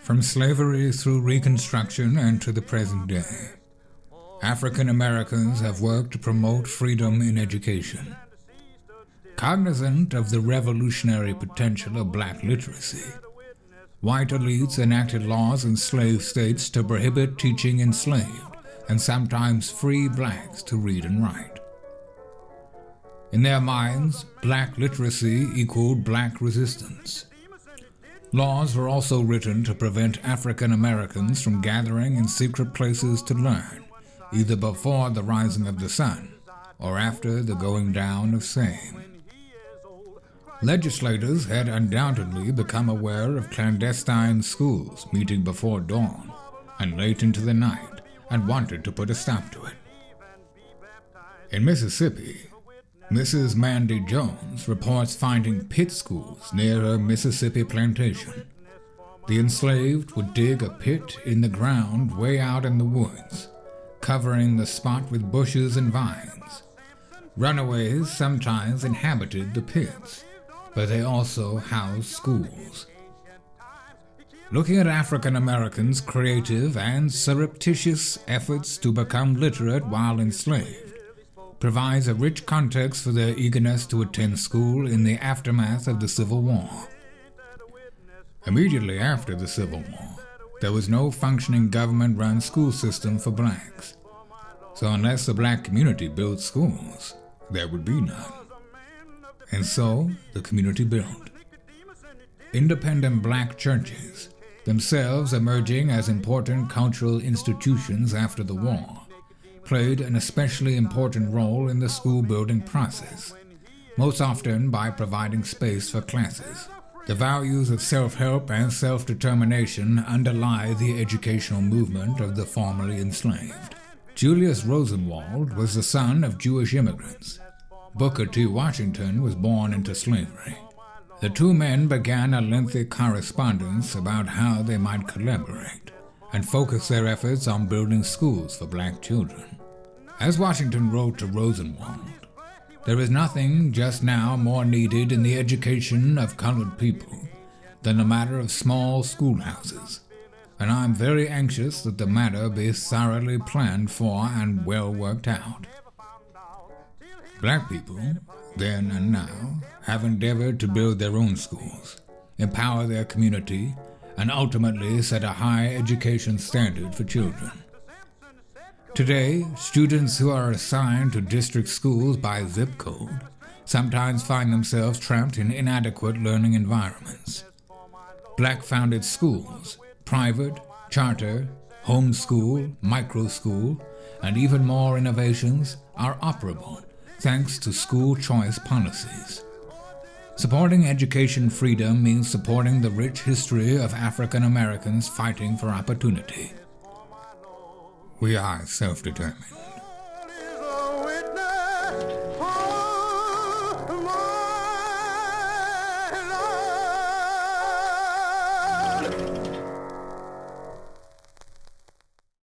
From slavery through Reconstruction and to the present day, African Americans have worked to promote freedom in education. Cognizant of the revolutionary potential of black literacy, white elites enacted laws in slave states to prohibit teaching enslaved and sometimes free blacks to read and write. In their minds, black literacy equaled black resistance. Laws were also written to prevent African Americans from gathering in secret places to learn, either before the rising of the sun or after the going down of same. Legislators had undoubtedly become aware of clandestine schools meeting before dawn and late into the night and wanted to put a stop to it. In Mississippi, Mrs. Mandy Jones reports finding pit schools near her Mississippi plantation. The enslaved would dig a pit in the ground way out in the woods, covering the spot with bushes and vines. Runaways sometimes inhabited the pits, but they also housed schools. Looking at African Americans' creative and surreptitious efforts to become literate while enslaved provides a rich context for their eagerness to attend school in the aftermath of the Civil War. Immediately after the Civil War, there was no functioning government-run school system for blacks. So unless the black community built schools, there would be none. And so the community built. Independent black churches, themselves emerging as important cultural institutions after the war, played an especially important role in the school building process, most often by providing space for classes. The values of self-help and self-determination underlie the educational movement of the formerly enslaved. Julius Rosenwald was the son of Jewish immigrants. Booker T. Washington was born into slavery. The two men began a lengthy correspondence about how they might collaborate and focus their efforts on building schools for black children. As Washington wrote to Rosenwald, "There is nothing just now more needed in the education of colored people than the matter of small schoolhouses, and I am very anxious that the matter be thoroughly planned for and well worked out." Black people, then and now, have endeavored to build their own schools, empower their community, and ultimately set a high education standard for children. Today, students who are assigned to district schools by zip code sometimes find themselves trapped in inadequate learning environments. Black-founded schools, private, charter, homeschool, microschool, and even more innovations are operable thanks to school choice policies. Supporting education freedom means supporting the rich history of African Americans fighting for opportunity. We are self-determined.